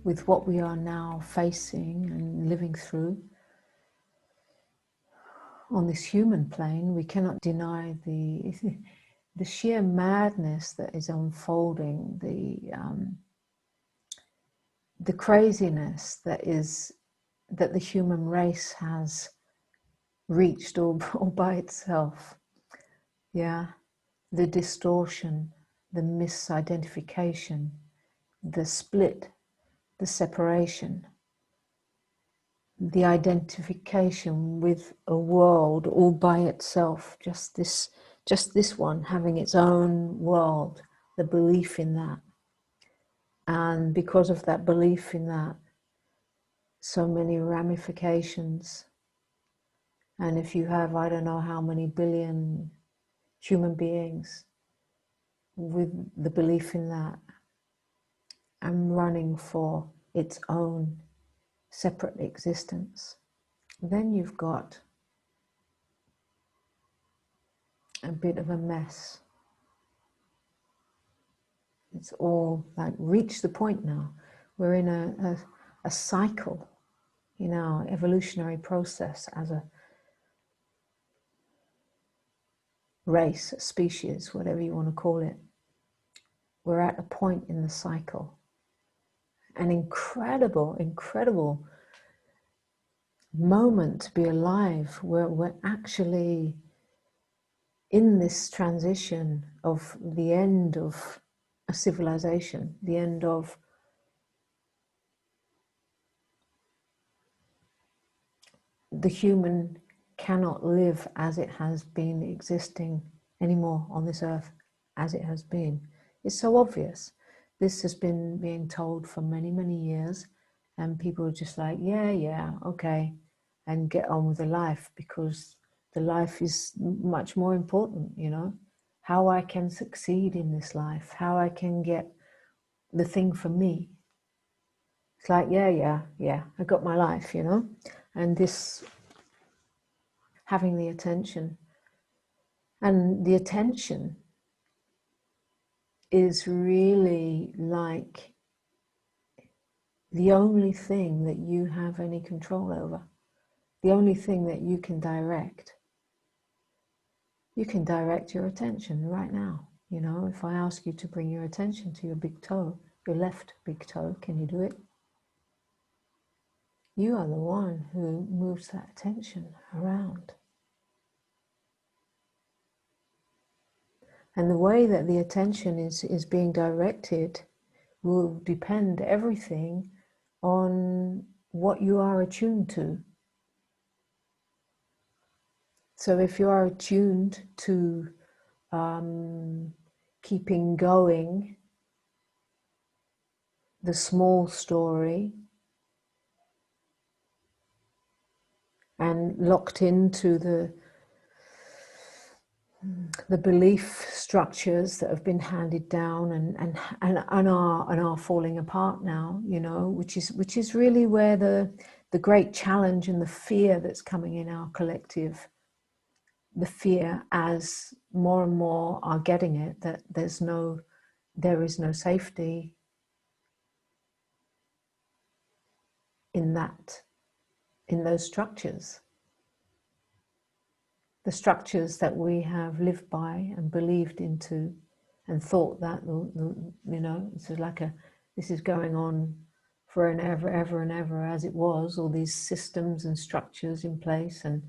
with what we are now facing and living through on this human plane, we cannot deny the sheer madness that is unfolding, the craziness that the human race has reached all by itself. Yeah, the distortion, the misidentification, the split, the separation, the identification with a world all by itself, just this one having its own world, the belief in that. And because of that belief in that, so many ramifications. And if you have, I don't know how many billion human beings with the belief in that and running for its own separate existence, then you've got a bit of a mess. It's all like reached the point now. We're in a cycle in our evolutionary process as a race, a species, whatever you want to call it. We're at a point in the cycle. An incredible, incredible moment to be alive, where we're actually in this transition of the end of a civilization, the end of the human cannot live as it has been existing anymore on this earth as it has been. It's so obvious. This has been being told for many, many years, and people are just like, yeah, okay, and get on with their life, because the life is much more important, you know, how I can succeed in this life, how I can get the thing for me. It's like, yeah, I got my life, you know, and this having the attention. And the attention is really like the only thing that you have any control over, the only thing that you can direct. You can direct your attention right now. You know, if I ask you to bring your attention to your big toe, your left big toe, can you do it? You are the one who moves that attention around. And the way that the attention is being directed will depend everything on what you are attuned to. So if you are attuned to keeping going the small story and locked into the belief structures that have been handed down and are falling apart now, you know, which is really where the great challenge and the fear that's coming in our collective, the fear as more and more are getting it, that there is no safety in those structures. The structures that we have lived by and believed into and thought that, you know, it's like this is going on for an ever and ever as it was, all these systems and structures in place, and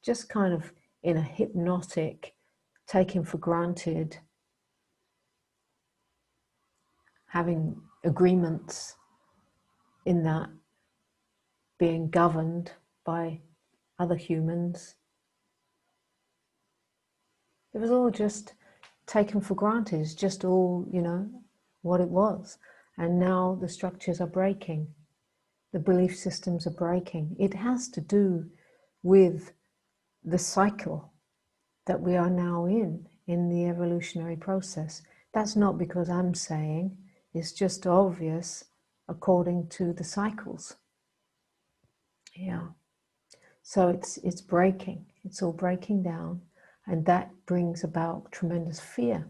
just kind of in a hypnotic, taken for granted, having agreements in that, being governed by other humans. It was all just taken for granted. It's just all, you know, what it was. And now the structures are breaking. The belief systems are breaking. It has to do with the cycle that we are now in the evolutionary process. That's not because I'm saying, it's just obvious according to the cycles. Yeah. So it's breaking. It's all breaking down. And that brings about tremendous fear,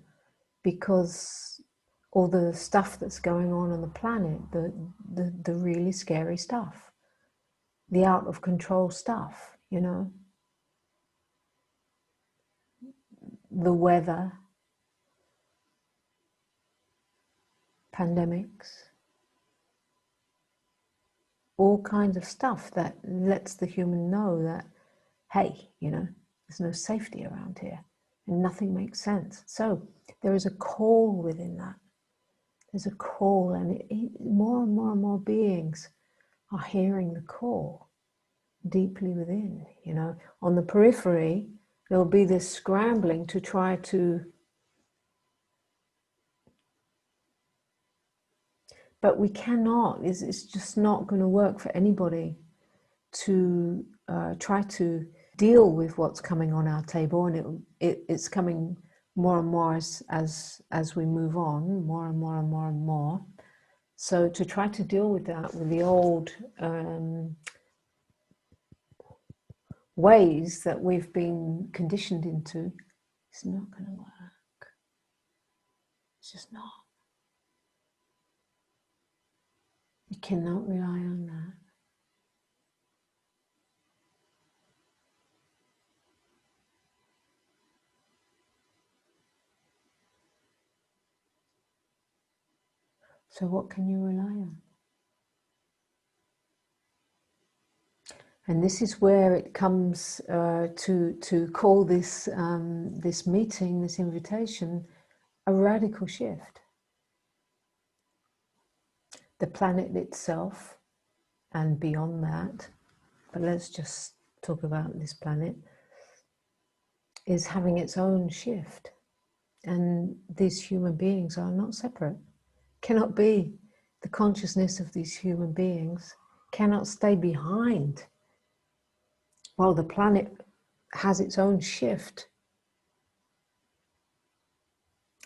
because all the stuff that's going on the planet, the really scary stuff, the out of control stuff, you know, the weather, pandemics, all kinds of stuff that lets the human know that, hey, you know, there's no safety around here and nothing makes sense. So there is a call within that. There's a call, and more and more and more beings are hearing the call deeply within, you know. On the periphery, there'll be this scrambling to try to, but we cannot, it's just not going to work for anybody to try to deal with what's coming on our table, and it's coming more and more as we move on, more and more and more and more. So to try to deal with that with the old ways that we've been conditioned into, it's not going to work. It's just not. You cannot rely on that. So what can you rely on? And this is where it comes to call this this meeting, this invitation, a radical shift. The planet itself, and beyond that, but let's just talk about this planet, is having its own shift. And these human beings are not separate, cannot be. The consciousness of these human beings cannot stay behind while the planet has its own shift,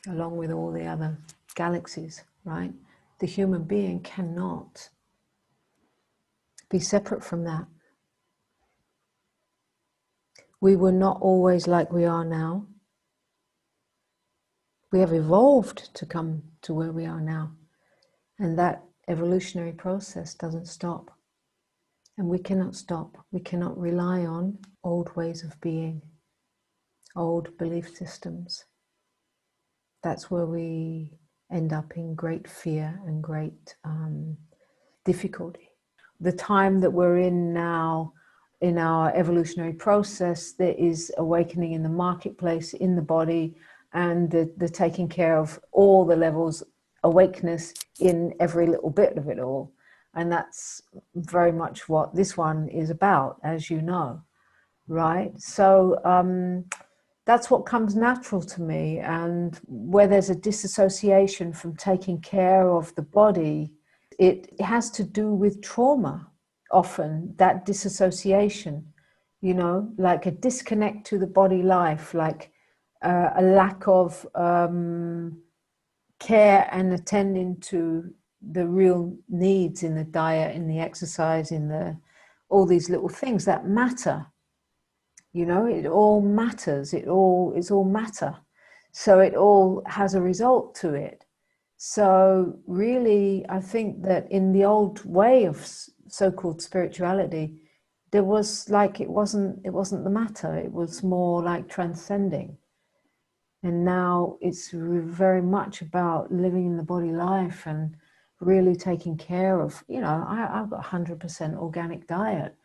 along with all the other galaxies, right? The human being cannot be separate from that. We were not always like we are now. We have evolved to come to where we are now. And that evolutionary process doesn't stop. And we cannot stop. We cannot rely on old ways of being, old belief systems. That's where we end up in great fear and great difficulty. The time that we're in now, in our evolutionary process, there is awakening in the marketplace, in the body, and the taking care of all the levels, awakeness in every little bit of it all. And that's very much what this one is about, as you know, right? So that's what comes natural to me. And where there's a disassociation from taking care of the body, it has to do with trauma, often, that disassociation, you know, like a disconnect to the body life, like a lack of care and attending to the real needs in the diet, in the exercise, in the all these little things that matter. You know, it all matters. It's all matter. So it all has a result to it. So really, I think that in the old way of so-called spirituality, there was like it wasn't the matter. It was more like transcending. And now it's very much about living in the body life and really taking care of, you know, I've got 100% organic diet.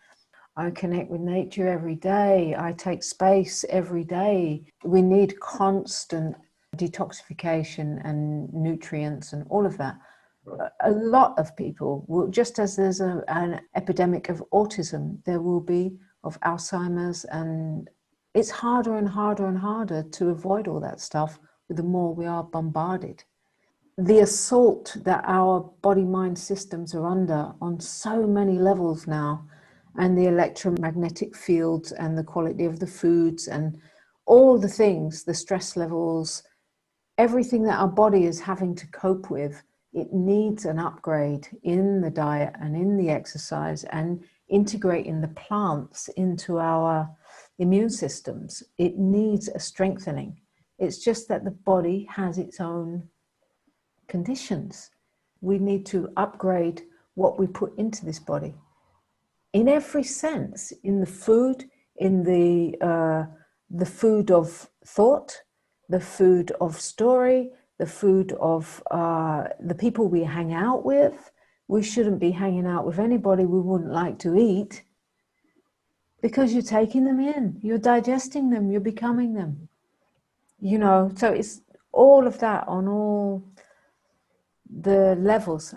I connect with nature every day. I take space every day. We need constant detoxification and nutrients and all of that. A lot of people will, just as there's an epidemic of autism, there will be of Alzheimer's, and it's harder and harder and harder to avoid all that stuff with the more we are bombarded. The assault that our body-mind systems are under on so many levels now, and the electromagnetic fields and the quality of the foods and all the things, the stress levels, everything that our body is having to cope with, it needs an upgrade in the diet and in the exercise and integrating the plants into our immune systems. It needs a strengthening. It's just that the body has its own conditions. We need to upgrade what we put into this body in every sense, in the food, in the food of thought, the food of story, the food of the people we hang out with. We shouldn't be hanging out with anybody we wouldn't like to eat, because you're taking them in, you're digesting them, you're becoming them. You know, so it's all of that on all the levels.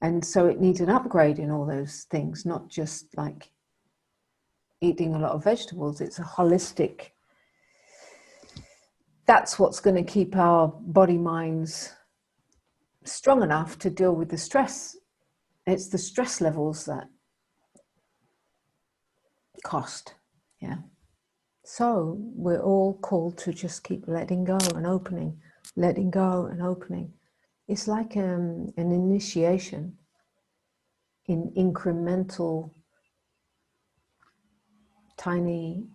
And so it needs an upgrade in all those things, not just like eating a lot of vegetables. It's a holistic. That's what's going to keep our body minds strong enough to deal with the stress. It's the stress levels that cost. Yeah. So we're all called to just keep letting go and opening, letting go and opening. It's like an initiation in incremental, tiny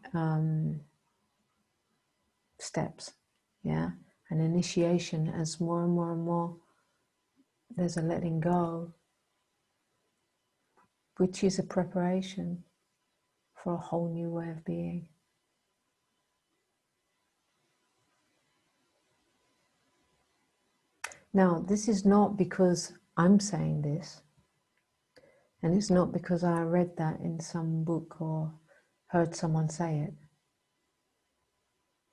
steps. Yeah. An initiation as more and more and more there's a letting go, which is a preparation for a whole new way of being. Now, this is not because I'm saying this, and it's not because I read that in some book or heard someone say it.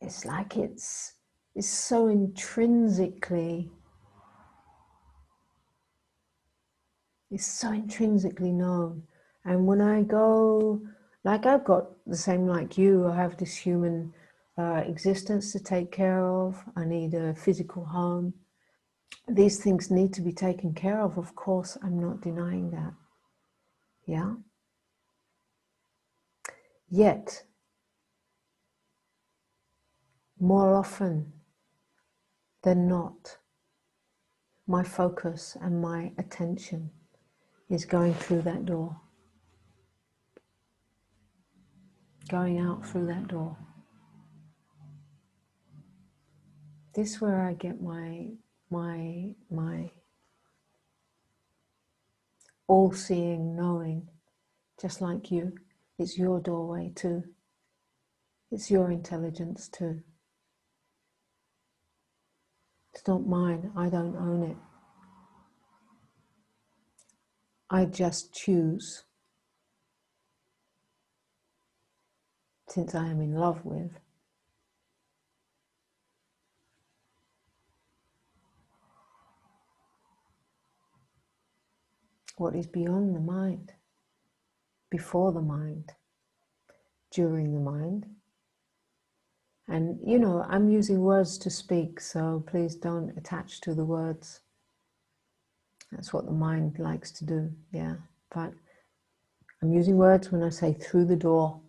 It's like it's so intrinsically known. And when I go, like I've got the same like you, I have this human existence to take care of. I need a physical home. These things need to be taken care of course, I'm not denying that. Yeah. Yet, more often than not, my focus and my attention is going through that door. Going out through that door. This is where I get my all-seeing knowing, just like you. It's your doorway too. It's your intelligence too. It's not mine. I don't own it. I just choose, since I am in love with, what is beyond the mind, before the mind, during the mind. And, you know, I'm using words to speak, so please don't attach to the words. That's what the mind likes to do, yeah. But I'm using words when I say through the door,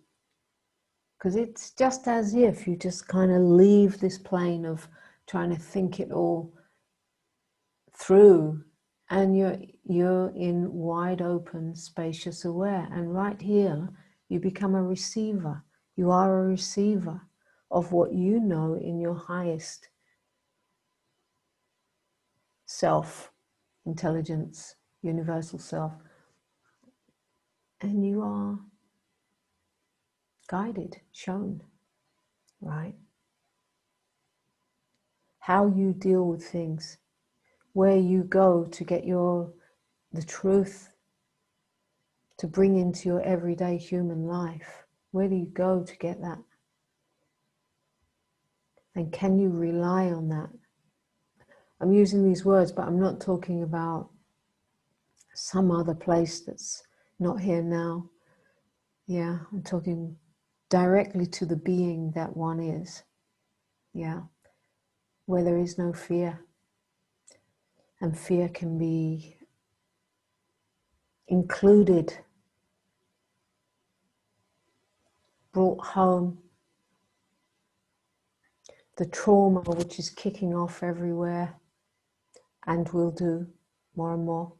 because it's just as if you just kind of leave this plane of trying to think it all through, and you're in wide open, spacious aware. And right here, you become a receiver. You are a receiver of what you know in your highest self, intelligence, universal self. And you are guided, shown, right? How you deal with things, where you go to get the truth to bring into your everyday human life. Where do you go to get that? And can you rely on that? I'm using these words, but I'm not talking about some other place that's not here now. Yeah, I'm talking directly to the being that one is. Yeah, where there is no fear. And fear can be included, brought home. The trauma which is kicking off everywhere and will do more and more.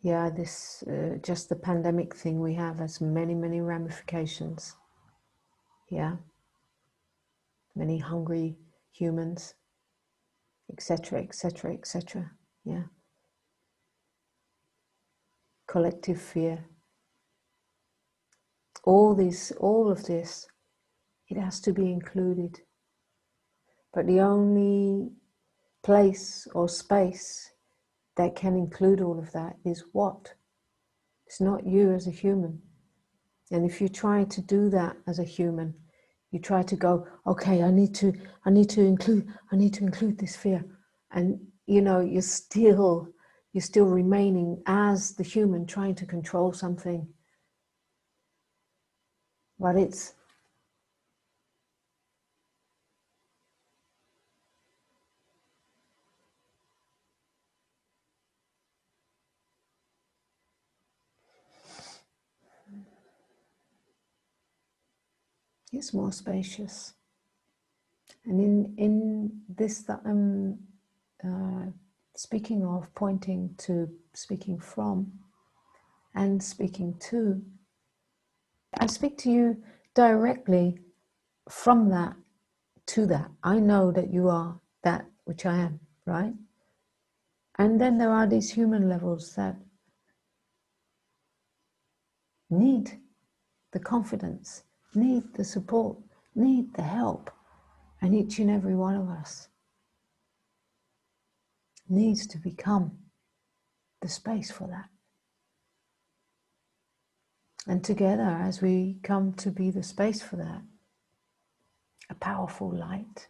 Yeah, this just the pandemic thing we have has many, many ramifications. Yeah, many hungry humans, etc., etc., etc. Yeah. Collective fear. All of this, it has to be included. But the only place or space that can include all of that is what? It's not you as a human. And if you try to do that as a human, you try to go, okay, I need to include this fear. And you're still remaining as the human trying to control something. But it's more spacious. And in this that I'm speaking of, pointing to, speaking from, and speaking to, I speak to you directly from that to that. I know that you are that which I am, right? And then there are these human levels that need the confidence, need the support, need the help. And each and every one of us needs to become the space for that. And together, as we come to be the space for that, a powerful light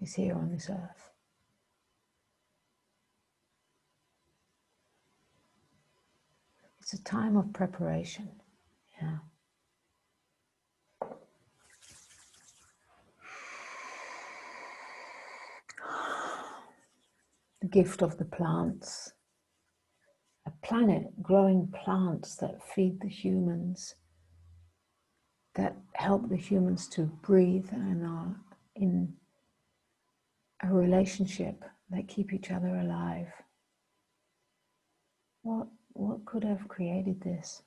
is here on this earth. It's a time of preparation. Yeah. The gift of the plants. A planet growing plants that feed the humans, that help the humans to breathe and are in a relationship, that keep each other alive. What could have created this?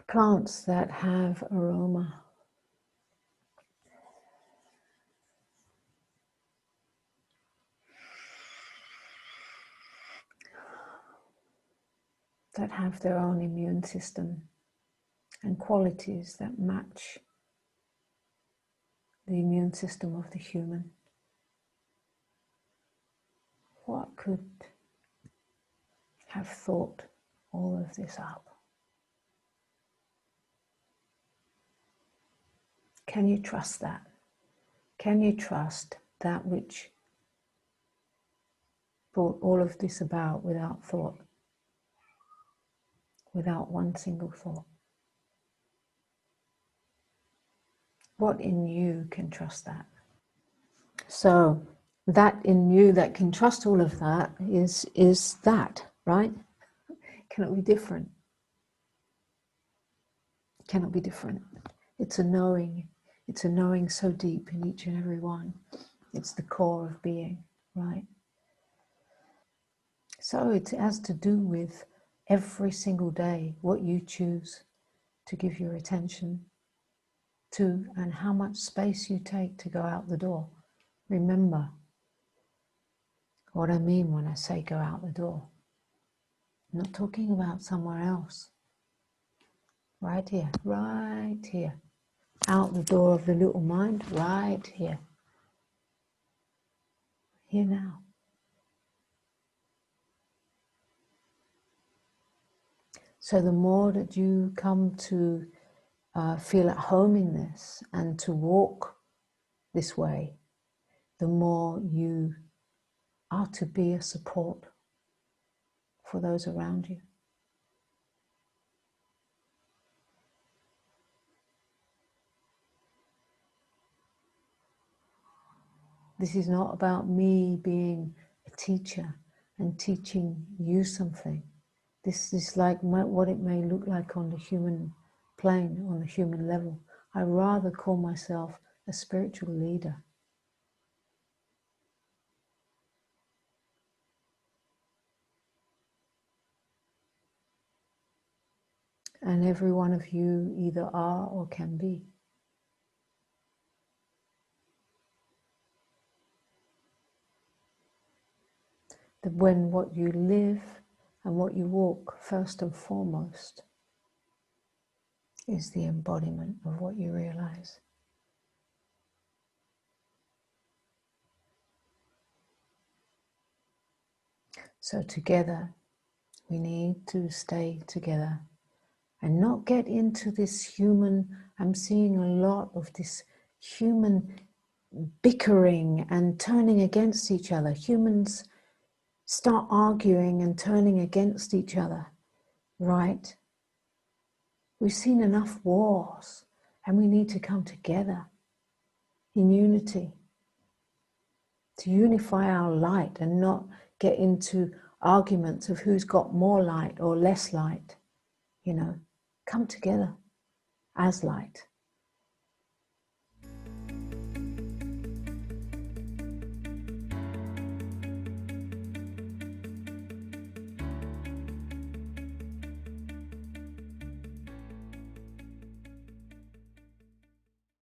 Plants that have aroma. That have their own immune system and qualities that match the immune system of the human. What could have thought all of this up? Can you trust that? Can you trust that which brought all of this about without thought? Without one single thought? What in you can trust that? So that in you that can trust all of that is that, right? Cannot be different. Cannot be different. It's a knowing. It's a knowing so deep in each and every one. It's the core of being, right? So it has to do with every single day what you choose to give your attention to and how much space you take to go out the door. Remember what I mean when I say go out the door. I'm not talking about somewhere else. Right here, right here. Out the door of the little mind, right here. Here now. So the more that you come to feel at home in this and to walk this way, the more you are to be a support for those around you. This is not about me being a teacher and teaching you something. This is like what it may look like on the human plane, on the human level. I rather call myself a spiritual leader. And every one of you either are or can be. when what you live and what you walk, first and foremost, is the embodiment of what you realize. So together, we need to stay together and not get into this human, I'm seeing a lot of this human bickering and turning against each other. Humans start arguing and turning against each other, right? We've seen enough wars, and we need to come together in unity to unify our light and not get into arguments of who's got more light or less light. You know, come together as light.